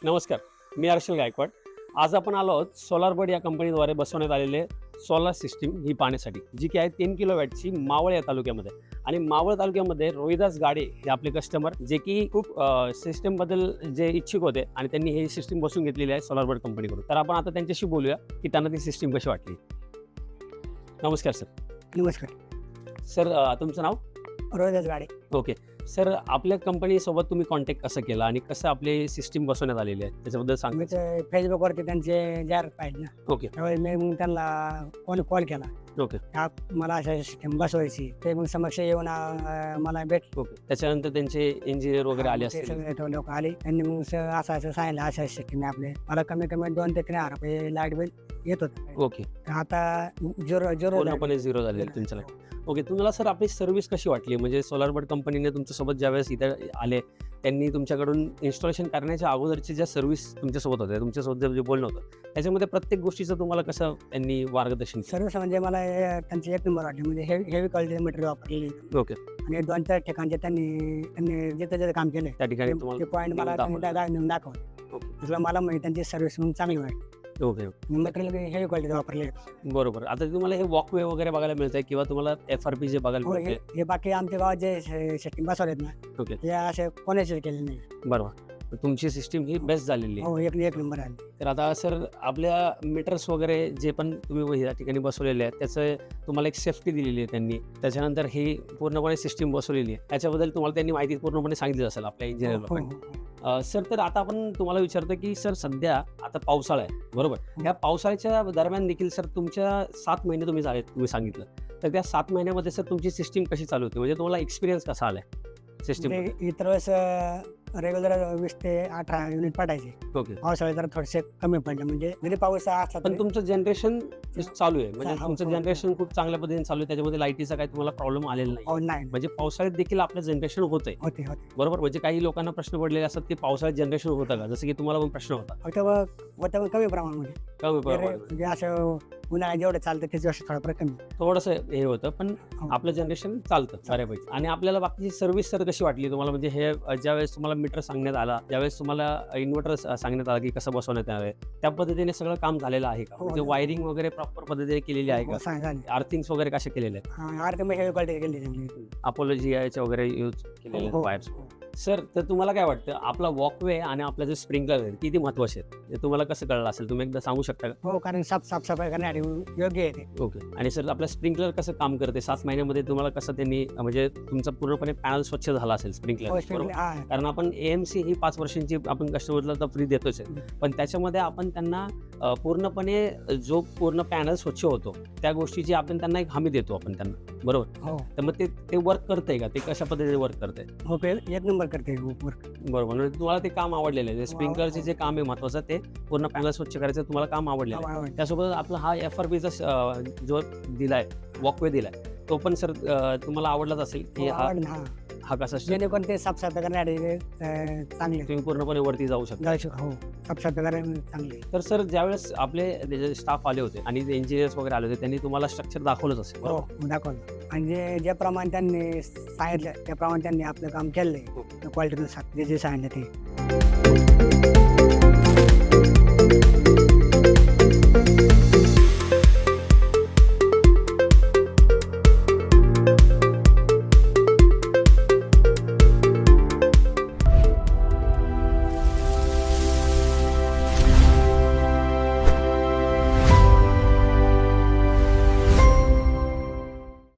नमस्कार, मी हर्षल गायकवाड. आज आपण आलो आहोत सोलारबर्ड या कंपनीद्वारे बसवण्यात आलेले सोलार सिस्टीम ही पाहण्यासाठी, जी की आहे 3 किलोवॅटची मावळ या तालुक्यामध्ये. आणि मावळ तालुक्यामध्ये रोहिदास गाडे हे आपले कस्टमर, जे की खूप सिस्टीमबद्दल जे इच्छुक होते आणि त्यांनी ही सिस्टीम बसून घेतलेली आहे सोलारबर्ड कंपनीकडून. तर आपण आता त्यांच्याशी बोलूया की त्यांना ती सिस्टीम कशी वाटली. नमस्कार सर. नमस्कार. सर तुमचं नाव? रोहिदास गाडे. ओके सर, आपल्या कंपनीसोबत तुम्ही कॉन्टॅक्ट कसं केला आणि कसं आपली सिस्टीम बसवण्यात आलेली आहे त्याच्याबद्दल सांगा. मी ते फेसबुकवरती त्यांचे जाहिरात पाहिजे ना, ओके त्यावेळी मी मग त्यांना कॉल केला. ओके मला अशा सिस्टीम बसवायची. ते मग समक्ष येऊन मला भेट ओके त्याच्यानंतर त्यांचे इंजिनियर वगैरे आले ते असतील. सगळे लोक आले. त्यांनी मग असं असं सांगितलं, अशा सिस्टीम आपले मला कमी कमी 2 ते 3 हजार रुपये लाईट बिल येत होतं. ओके आता झिरो पूर्णपणे झिरो झाले तुमचं लाईट. ओके, तुम्हाला सर आपली सर्व्हिस कशी वाटली? म्हणजे सोलारबर्ड कंपनीने तुमच्यासोबत ज्यावेळेस इथे आले, त्यांनी तुमच्याकडून इन्स्टॉलेशन करण्याच्या अगोदरची ज्या सर्व्हिस तुमच्यासोबत होत्या, तुमच्यासोबत जे बोलणं होतं, त्याच्यामध्ये प्रत्येक गोष्टीचं तुम्हाला कसं त्यांनी मार्गदर्शन केलं? सर्विस म्हणजे मला त्यांची एक नंबर वाटली. म्हणजे हेवी क्वालिटी मटेरियल वापरलेली ओके आणि 2-4 ठिकाणचे त्यांनी जिथे काम केले त्या ठिकाणी ते तुम्हाला पॉईंट मला दाखवलं. त्यांनी दाखवले. ओके दुसरं मला म्हणजे त्यांची सर्व्हिस म्हणून चांगली वाटली. ओके मटेरियल हेवी क्वालिटी वापरले. बरोबर. आता तुम्हाला हे वॉकवे वगैरे बघायला मिळतंय किंवा तुम्हाला FRP जे बघायला हो, मिळते? हे बाकी आमच्या गावात जे सिस्टीम बसवलेत ना, ओके हे असे कोणाचे केले नाही. बरोबर. तर तुमची सिस्टीम ही बेस्ट झालेली आहे. हो, एक नंबर आले. तर आता सर आपल्या मीटर्स वगैरे जे पण तुम्ही या ठिकाणी बसवलेले आहेत, त्याचं तुम्हाला एक सेफ्टी दिलेली आहे त्यांनी. त्याच्यानंतर ही पूर्णपणे सिस्टीम बसवलेली आहे, त्याच्याबद्दल तुम्हाला त्यांनी माहिती पूर्णपणे सांगितली असेल आपल्या इंजिनियर हो, लोकांनी. हो. सर तर आता आपण तुम्हाला विचारतो की सर सध्या आता पावसाळा आहे बरोबर. या पावसाळ्याच्या दरम्यान देखील सर तुमच्या 7 महिने तुम्ही सांगितलं, तर त्या 7 महिन्यामध्ये सर तुमची सिस्टीम कशी चालू होती? म्हणजे तुम्हाला एक्सपिरियन्स कसा आलाय सिस्टीम? म्हणजे इतर वेळेस रेग्युलर 20 ते 18 युनिट पडायचे. ओके, पावसाळ्यात जरा थोडेसे कमी पडले. म्हणजे जरी पाऊस असला पण तरी तुमचं जनरेशन चालू आहे, म्हणजे हो, तुमचं हो. जनरेशन खूप चांगल्या पद्धतीने चालू आहे, त्याच्यामध्ये लाईटीचा काही तुम्हाला प्रॉब्लेम आलेला नाही. हो, नाही म्हणजे पावसाळ्यात देखील आपलं जनरेशन होतंय होते बरोबर. म्हणजे काही लोकांना प्रश्न पडलेले असतात की पावसाळ्यात जनरेशन होतं का, जसं की तुम्हाला पण प्रश्न होता. होतं कमी प्रमाणामध्ये. कमी प्रमाणात. म्हणजे असं उन्हाळ्यात जेवढं चालतं त्याच्या थोडं कमी. थोडंसं हे होतं, पण हो. आपलं जनरेशन चालतं बऱ्यापैकी. आणि आपल्याला बाकीची सर्व्हिस सर कशी वाटली तुम्हाला? म्हणजे हे ज्यावेळेस तुम्हाला मीटर सांगण्यात आला, ज्यावेळेस तुम्हाला इन्व्हर्टर सांगण्यात आला की कसं बसवण्यात यावे, त्या पद्धतीने सगळं काम झालेलं आहे का? हो, म्हणजे वायरिंग वगैरे प्रॉपर पद्धतीने केलेली आहे का? झाले. अर्थिंग्स वगैरे कसे केलेले आहेत? आरती हेवी क्वालिटी केली. अपोलो GI वगैरे यूज केलेले आहेत हो. वायर्स. सर तर तुम्हाला काय वाटतं, आपला वॉकवे आणि आपला जे स्प्रिंकलर आहे किती महत्त्वाचे आहेत? हे तुम्हाला कसं कळलं असेल, तुम्ही एकदा सांगू शकता का? हो, कारण साफसफाई करण्यासाठी योग्य आहे ते. ओके. आणि सर आपलं स्प्रिंकलर कसं काम करते 7 महिन्यामध्ये तुम्हाला कसं त्यांनी, म्हणजे तुमचा पूर्णपणे पॅनल स्वच्छ झाला असेल स्प्रिंकलर हो, बरोबर? हा. कारण आपण AMC ही 5 वर्षांची आपण कस्टमरला तर फ्री देतोच आहे, पण त्याच्यामध्ये आपण त्यांना पूर्णपणे जो पूर्ण पॅनल स्वच्छ होतो त्या गोष्टीची आपण त्यांना एक हमी देतो आपण त्यांना बरोबर. हो, तर मग ते वर्क करतंय का? ते कशा पद्धतीने वर्क करतंय? हो, एक नंबर करते वर्क. बरोबर. म्हणजे तुम्हाला ते काम आवडलेलं आहे, स्प्रिंकलरचे जे काम आहे महत्वाचं, ते पूर्ण पॅनल स्वच्छ करायचं तुम्हाला काम आवडलेलं आहे. त्यासोबत आपला हा FRPचा जो दिलाय, वॉकवे दिलाय, तो पण सर तुम्हाला आवडलाच असेल की हा कसा जेणेकरून ते साफसफाई करण्यासाठी चांगले तुम्ही पूर्णपणे वरती जाऊ शकता. हो, साफसफाई करायला चांगले. तर सर ज्यावेळेस आपले स्टाफ आले होते आणि इंजिनियर्स वगैरे आले होते, त्यांनी तुम्हाला स्ट्रक्चर दाखवलंच असेल हो, बरोबर? दाखवलं. आणि ज्याप्रमाणे त्यांनी सांगितलं त्याप्रमाणे त्यांनी आपलं काम केलंय. क्वालिटीनुसार जे सांगितलं ते.